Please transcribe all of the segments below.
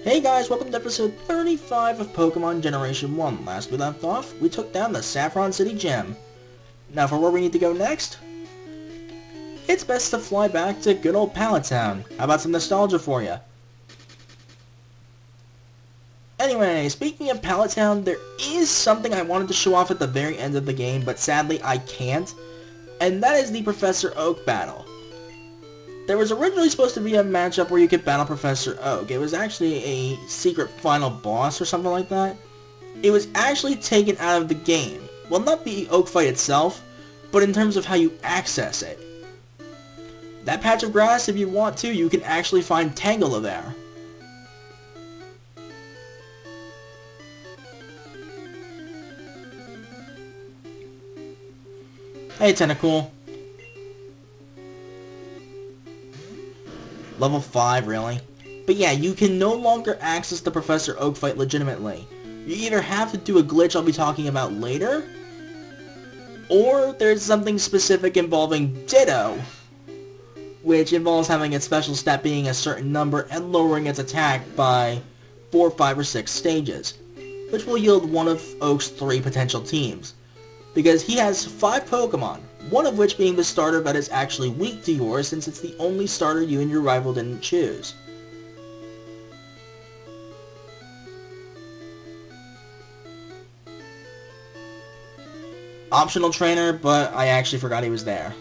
Hey guys, welcome to episode 35 of Pokemon Generation 1. Last we left off, we took down the Saffron City Gym. Now for where we need to go next? It's best to fly back to good old Pallet Town. How about some nostalgia for you? Anyway, speaking of Pallet Town, there is something I wanted to show off at the very end of the game, but sadly I can't. And that is the Professor Oak battle. There was originally supposed to be a matchup where you could battle Professor Oak. It was actually a secret final boss or something like that. It was actually taken out of the game. Well, not the Oak fight itself, but in terms of how you access it. That patch of grass, if you want to, you can actually find Tangela there. Hey, Tentacool. Level 5, really? But yeah, you can no longer access the Professor Oak fight legitimately. You either have to do a glitch I'll be talking about later, or there's something specific involving Ditto, which involves having its special stat being a certain number and lowering its attack by 4, 5, or 6 stages, which will yield one of Oak's 3 potential teams. Because he has 5 Pokemon, one of which being the starter that is actually weak to yours since it's the only starter you and your rival didn't choose. Optional trainer, but I actually forgot he was there.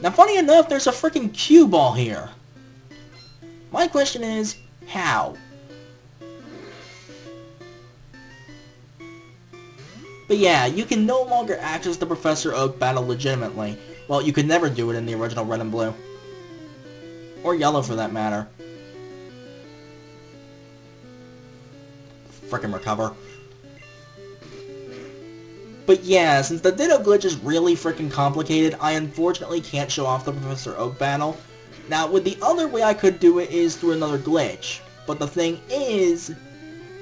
Now funny enough, there's a freaking cue ball here. My question is, how? But yeah, you can no longer access the Professor Oak battle legitimately. Well, you could never do it in the original Red and Blue. Or Yellow for that matter. Frickin' recover. But yeah, since the Ditto glitch is really frickin' complicated, I unfortunately can't show off the Professor Oak battle. Now, with the other way I could do it is through another glitch. But the thing is,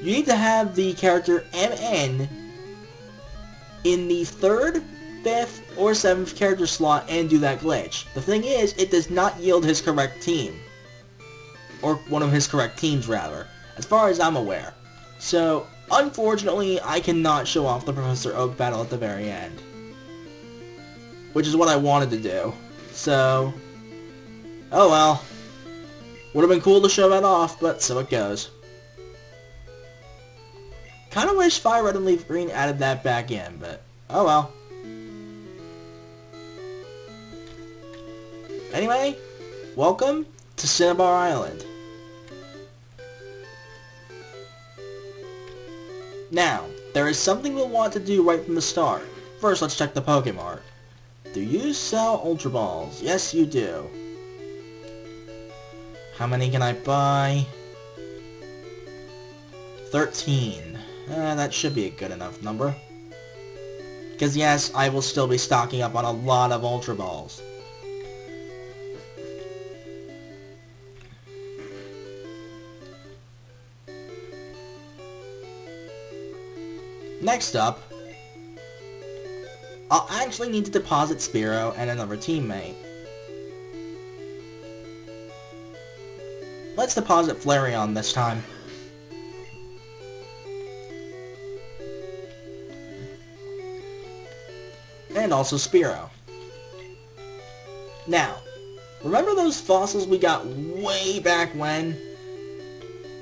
you need to have the character MN in the 3rd, 5th, or 7th character slot and do that glitch. The thing is, it does not yield his correct team. Or one of his correct teams, rather. As far as I'm aware. So, unfortunately, I cannot show off the Professor Oak battle at the very end. Which is what I wanted to do. So, oh well. Would have been cool to show that off, but so it goes. Kinda wish Fire Red and Leaf Green added that back in, but oh well. Anyway, welcome to Cinnabar Island. Now, there is something we'll want to do right from the start. First, let's check the Pokemart. Do you sell Ultra Balls? Yes, you do. How many can I buy? 13. That should be a good enough number. Because yes, I will still be stocking up on a lot of Ultra Balls. Next up, I'll actually need to deposit Spearow and another teammate. Let's deposit Flareon this time. And also Spearow. Now, remember those fossils we got way back when?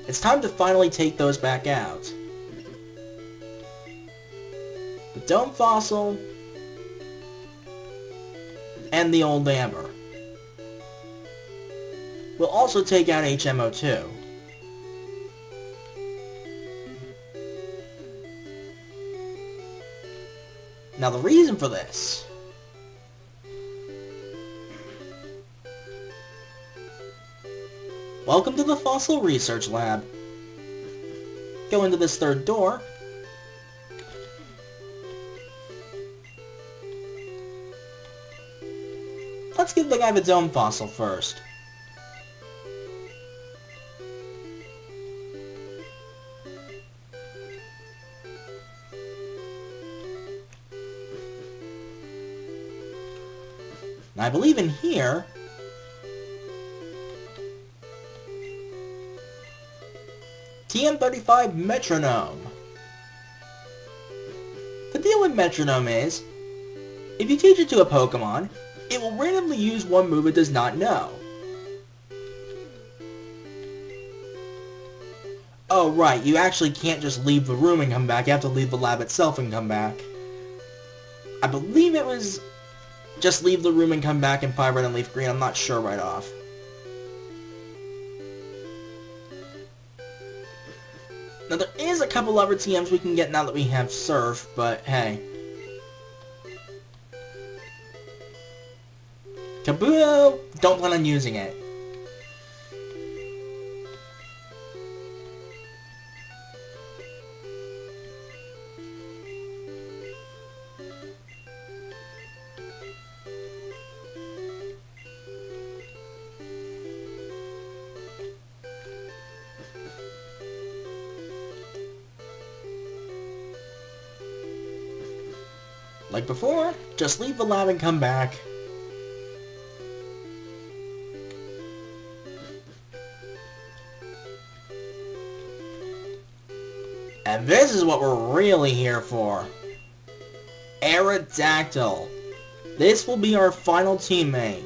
It's time to finally take those back out. The Dome Fossil and the Old Amber. We'll also take out HMO2. Now the reason for this welcome to the Fossil Research Lab. Go into this 3rd door. Let's give the guy the Dome Fossil first. Now I believe in here, TM35 Metronome. The deal with Metronome is, if you teach it to a Pokemon, it will randomly use one move it does not know. Oh right, you actually can't just leave the room and come back, you have to leave the lab itself and come back. I believe it was just leave the room and come back in Fire Red and Leaf Green, I'm not sure right off. Now there is a couple other TMs we can get now that we have Surf, but hey. Kabuto, don't plan on using it. Like before, just leave the lab and come back. And this is what we're really here for. Aerodactyl. This will be our final teammate.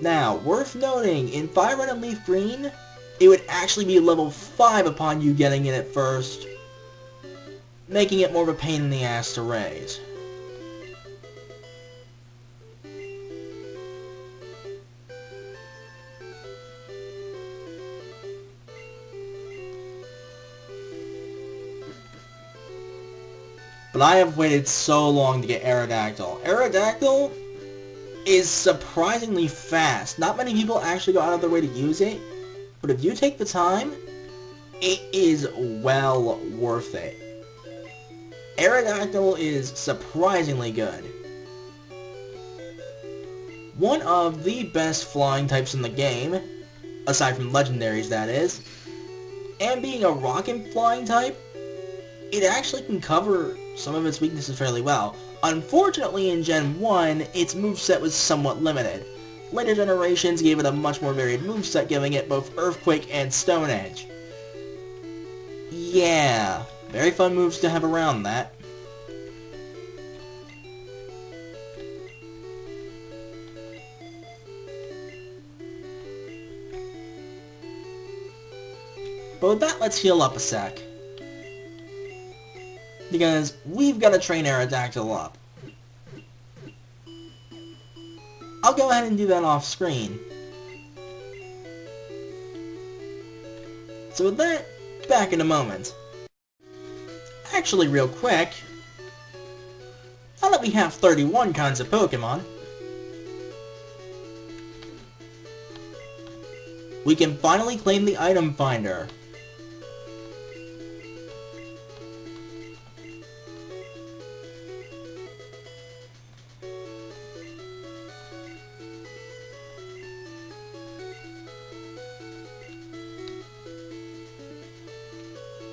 Now, worth noting, in Fire Red and Leaf Green, it would actually be level 5 upon you getting it at first, making it more of a pain in the ass to raise. But I have waited so long to get Aerodactyl. Aerodactyl is surprisingly fast. Not many people actually go out of their way to use it, but if you take the time, it is well worth it. Aerodactyl is surprisingly good. One of the best flying types in the game, aside from legendaries that is, and being a rock and flying type, it actually can cover some of its weaknesses fairly well. Unfortunately, in Gen 1, its moveset was somewhat limited. Later generations gave it a much more varied moveset, giving it both Earthquake and Stone Edge. Yeah, very fun moves to have around that. But with that, let's heal up a sec. Because we've got to train Aerodactyl up. I'll go ahead and do that off screen. So with that, back in a moment. Actually, real quick, now that we have 31 kinds of Pokemon, we can finally claim the item finder.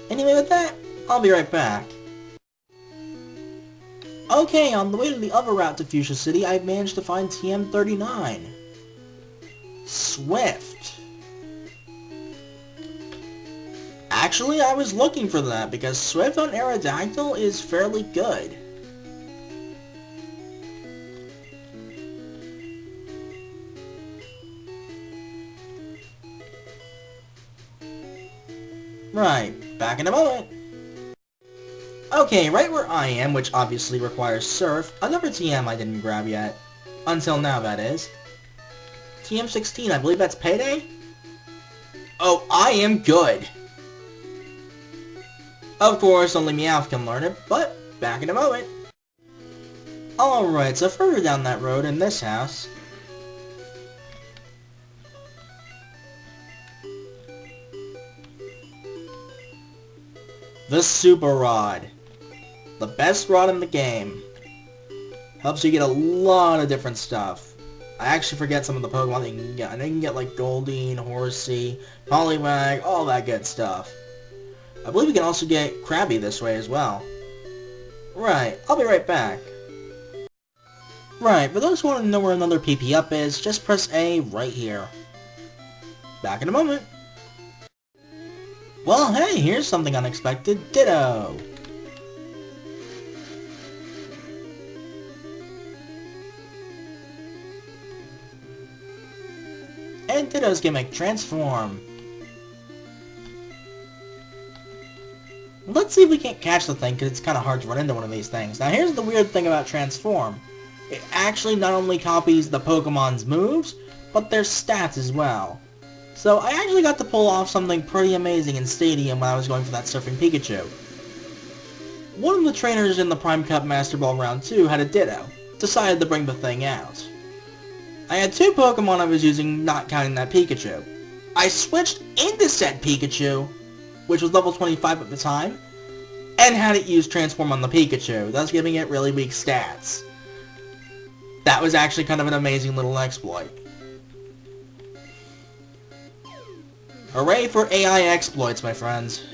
Anyway, with that, I'll be right back. Okay, on the way to the other route to Fuchsia City, I've managed to find TM39. Swift. Actually, I was looking for that, because Swift on Aerodactyl is fairly good. Right, back in a moment. Okay, right where I am, which obviously requires Surf, another TM I didn't grab yet. Until now, that is. TM16, I believe that's Payday? Oh, I am good! Of course, only Meowth can learn it, but back in a moment. Alright, so further down that road in this house, the Super Rod. The best rod in the game. Helps you get a lot of different stuff. I actually forget some of the Pokemon that you can get. I know you can get like Goldeen, Horsey, Poliwag, all that good stuff. I believe we can also get Krabby this way as well. Right, I'll be right back. Right, for those who want to know where another PP up is, just press A right here. Back in a moment. Well, hey, here's something unexpected. Ditto! And Ditto's gimmick, transform. Let's see if we can't catch the thing, because it's kind of hard to run into one of these things. Now here's the weird thing about transform. It actually not only copies the Pokemon's moves, but their stats as well. So I actually got to pull off something pretty amazing in Stadium when I was going for that Surfing Pikachu. One of the trainers in the Prime Cup Master Ball Round 2 had a Ditto. Decided to bring the thing out. I had 2 Pokemon I was using, not counting that Pikachu. I switched into said Pikachu, which was level 25 at the time, and had it use Transform on the Pikachu, thus giving it really weak stats. That was actually kind of an amazing little exploit. Hooray for AI exploits, my friends.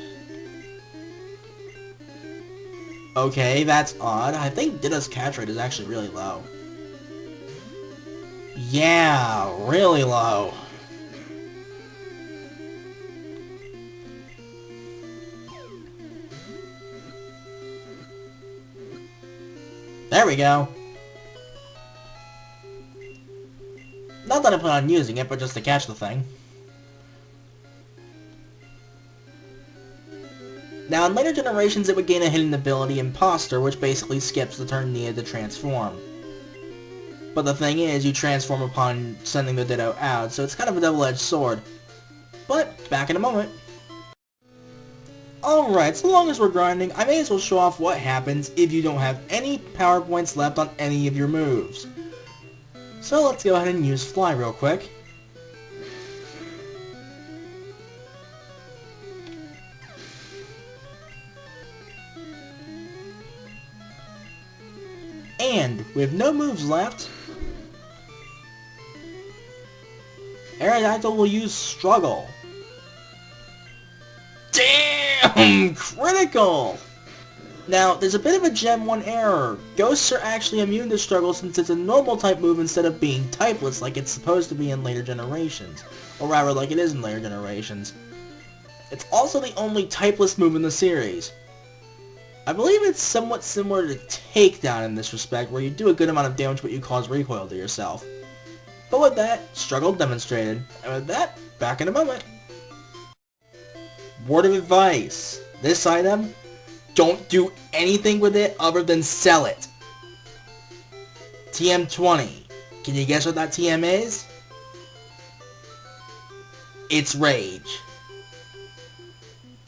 Okay, that's odd. I think Ditto's catch rate is actually really low. Yeah, really low. There we go. Not that I plan on using it, but just to catch the thing. Now, in later generations, it would gain a hidden ability, Imposter, which basically skips the turn needed to transform. But the thing is, you transform upon sending the Ditto out, so it's kind of a double-edged sword. But, back in a moment. Alright, so long as we're grinding, I may as well show off what happens if you don't have any power points left on any of your moves. So let's go ahead and use Fly real quick. And, with no moves left, Aerodactyl will use Struggle. Damn! Critical! Now, there's a bit of a Gen 1 error. Ghosts are actually immune to Struggle since it's a normal type move instead of being typeless like it's supposed to be in later generations. Or rather, like it is in later generations. It's also the only typeless move in the series. I believe it's somewhat similar to Takedown in this respect, where you do a good amount of damage but you cause recoil to yourself. But with that, Struggle demonstrated. And with that, back in a moment. Word of advice. This item, don't do anything with it other than sell it. TM20. Can you guess what that TM is? It's Rage.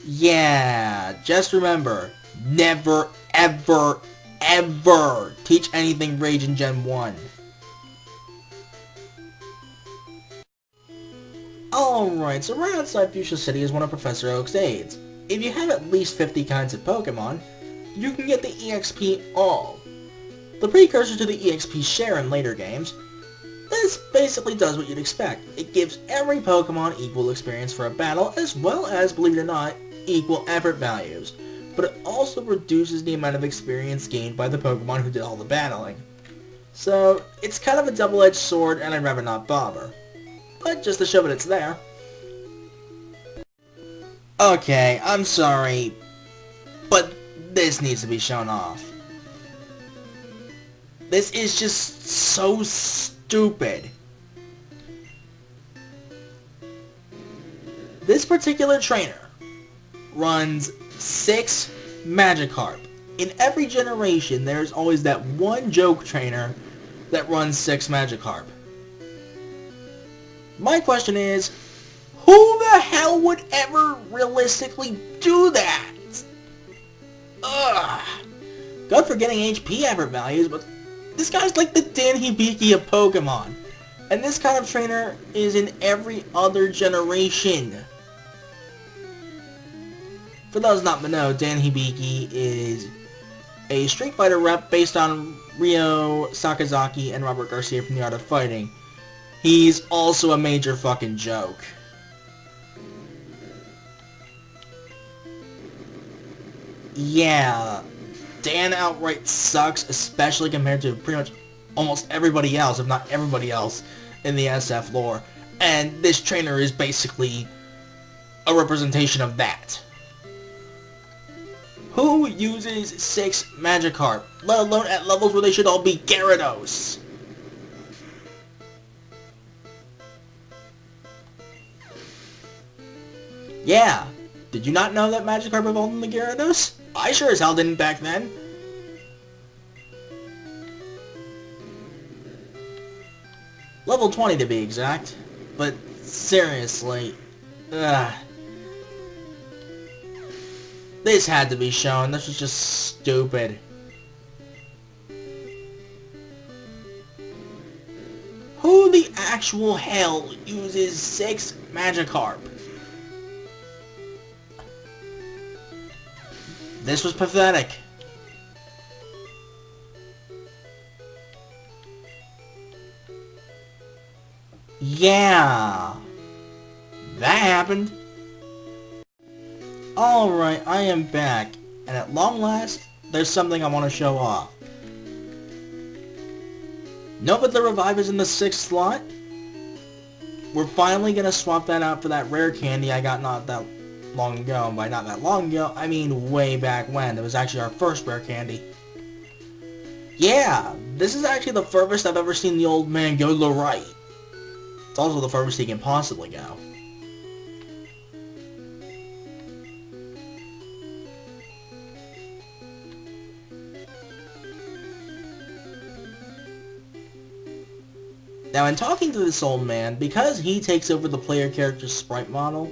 Yeah, just remember, never, ever, ever teach anything Rage in Gen 1. Alright, so right outside Fuchsia City is one of Professor Oak's aides. If you have at least 50 kinds of Pokemon, you can get the EXP All, the precursor to the EXP Share in later games. This basically does what you'd expect. It gives every Pokemon equal experience for a battle, as well as, believe it or not, equal effort values. But it also reduces the amount of experience gained by the Pokemon who did all the battling. So, it's kind of a double-edged sword, and I'd rather not bother. But just to show that it's there. Okay, I'm sorry, but this needs to be shown off. This is just so stupid. This particular trainer runs 6 Magikarp. In every generation, there's always that one joke trainer that runs 6 Magikarp. My question is, who the hell would ever realistically do that? Ugh. Good for getting HP effort values, but this guy's like the Dan Hibiki of Pokemon. And this kind of trainer is in every other generation. For those not to know, Dan Hibiki is a Street Fighter rep based on Ryo Sakazaki and Robert Garcia from The Art of Fighting. He's also a major fucking joke. Yeah, Dan outright sucks, especially compared to pretty much almost everybody else, if not everybody else, in the SF lore. And this trainer is basically a representation of that. Who uses 6 Magikarp, let alone at levels where they should all be Gyarados? Yeah, did you not know that Magikarp evolved in the Gyarados? I sure as hell didn't back then. Level 20 to be exact, but seriously, this had to be shown. This was just stupid. Who the actual hell uses 6 Magikarp? This was pathetic. Yeah, that happened. Alright, I am back, and at long last, there's something I want to show off. Note that the revive is in the 6th slot? We're finally gonna swap that out for that rare candy I got not that long ago. And by not that long ago, I mean way back when. It was actually our first rare candy. Yeah, this is actually the furthest I've ever seen the old man go to the right. It's also the furthest he can possibly go. Now, in talking to this old man, because he takes over the player character's sprite model,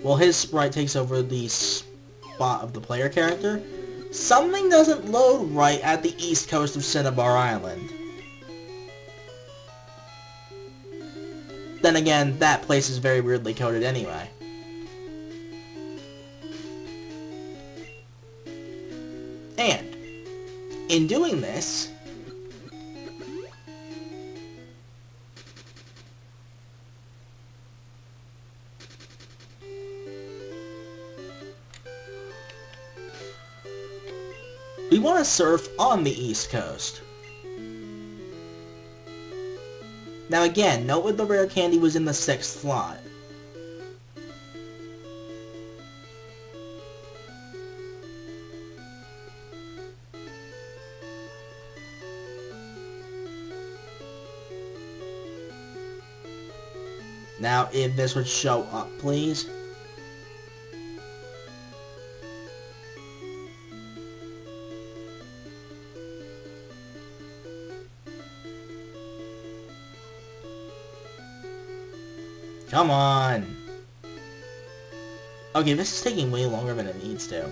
well, his sprite takes over the spot of the player character, something doesn't load right at the east coast of Cinnabar Island. Then again, that place is very weirdly coded anyway. And, in doing this, we want to surf on the East Coast. Now again, note that the rare candy was in the 6th slot. Now, if this would show up, please. Come on! Okay, this is taking way longer than it needs to.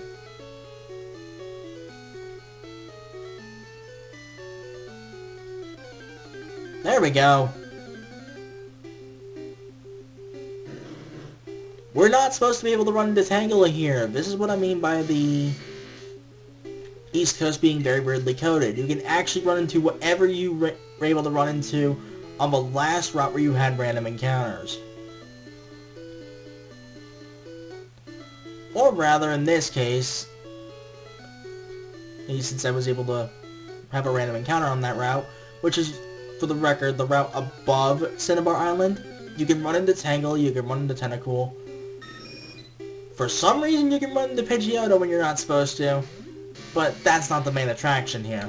There we go! We're not supposed to be able to run into Tangela here. This is what I mean by the East Coast being very weirdly coded. You can actually run into whatever you were able to run into on the last route where you had random encounters. Or rather, in this case, since I was able to have a random encounter on that route, which is, for the record, the route above Cinnabar Island, you can run into Tangle, you can run into Tentacool. For some reason, you can run into Pidgeotto when you're not supposed to, but that's not the main attraction here.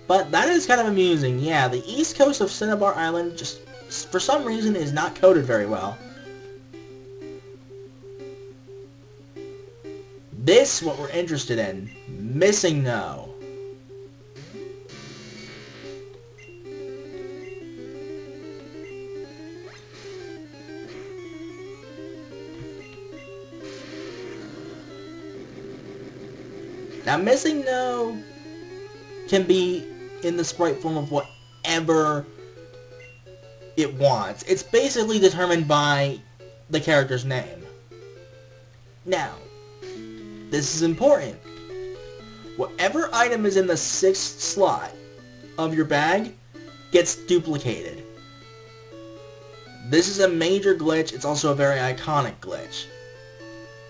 But that is kind of amusing. Yeah, the east coast of Cinnabar Island just, for some reason, is not coded very well. This is what we're interested in. Missing No. Now, Missing No can be in the sprite form of whatever it wants. It's basically determined by the character's name. Now, this is important. Whatever item is in the 6th slot of your bag gets duplicated. This is a major glitch. It's also a very iconic glitch.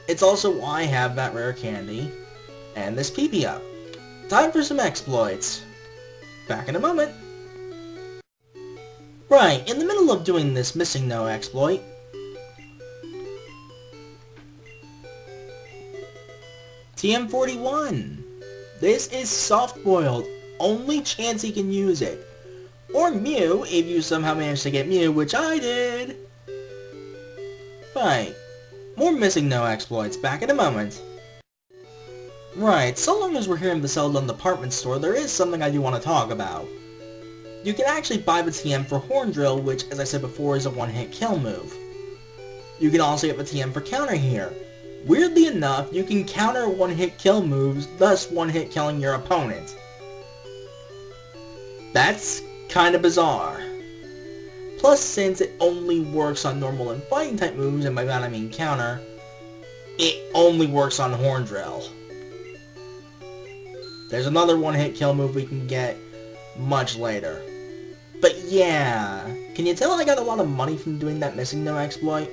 It's also why I have that rare candy and this PP up. Time for some exploits. Back in a moment. Right, in the middle of doing this missing no exploit, TM41. This is soft-boiled. Only chance he can use it. Or Mew, if you somehow manage to get Mew, which I did. Right. More missing no exploits. Back in a moment. Right, so long as we're here in the Celadon department store, there is something I do want to talk about. You can actually buy the TM for Horn Drill, which, as I said before, is a one-hit kill move. You can also get the TM for Counter here. Weirdly enough, you can counter one-hit kill moves, thus one-hit killing your opponent. That's kinda bizarre. Plus, since it only works on normal and fighting type moves, and by that I mean counter, it only works on Horn Drill. There's another one-hit kill move we can get much later. But yeah, can you tell I got a lot of money from doing that missing no exploit?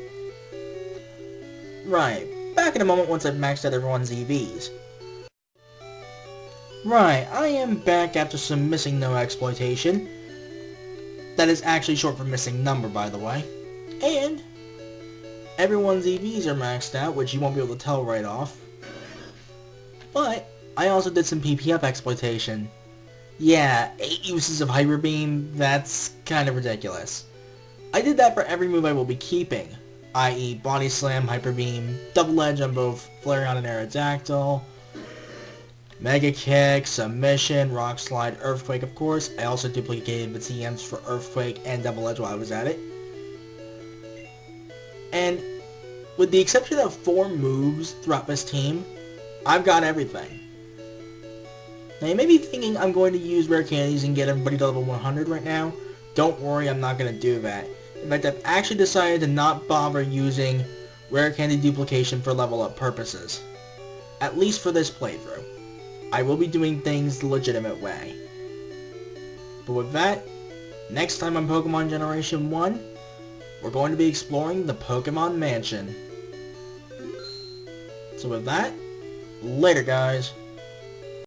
Right. Back in a moment once I've maxed out everyone's EVs. Right, I am back after some missing no exploitation. That is actually short for missing number, by the way. And everyone's EVs are maxed out, which you won't be able to tell right off. But I also did some PPF exploitation. Yeah, 8 uses of Hyper Beam, that's kind of ridiculous. I did that for every move I will be keeping. I.e. Body Slam, Hyper Beam, Double Edge on both Flareon and Aerodactyl, Mega Kick, Submission, Rock Slide, Earthquake of course. I also duplicated the TMs for Earthquake and Double Edge while I was at it. And with the exception of 4 moves throughout this team, I've got everything. Now you may be thinking I'm going to use Rare Candies and get everybody to level 100 right now. Don't worry, I'm not going to do that. In fact, I've actually decided to not bother using Rare Candy duplication for level up purposes. At least for this playthrough. I will be doing things the legitimate way. But with that, next time on Pokemon Generation 1, we're going to be exploring the Pokemon Mansion. So with that, later guys.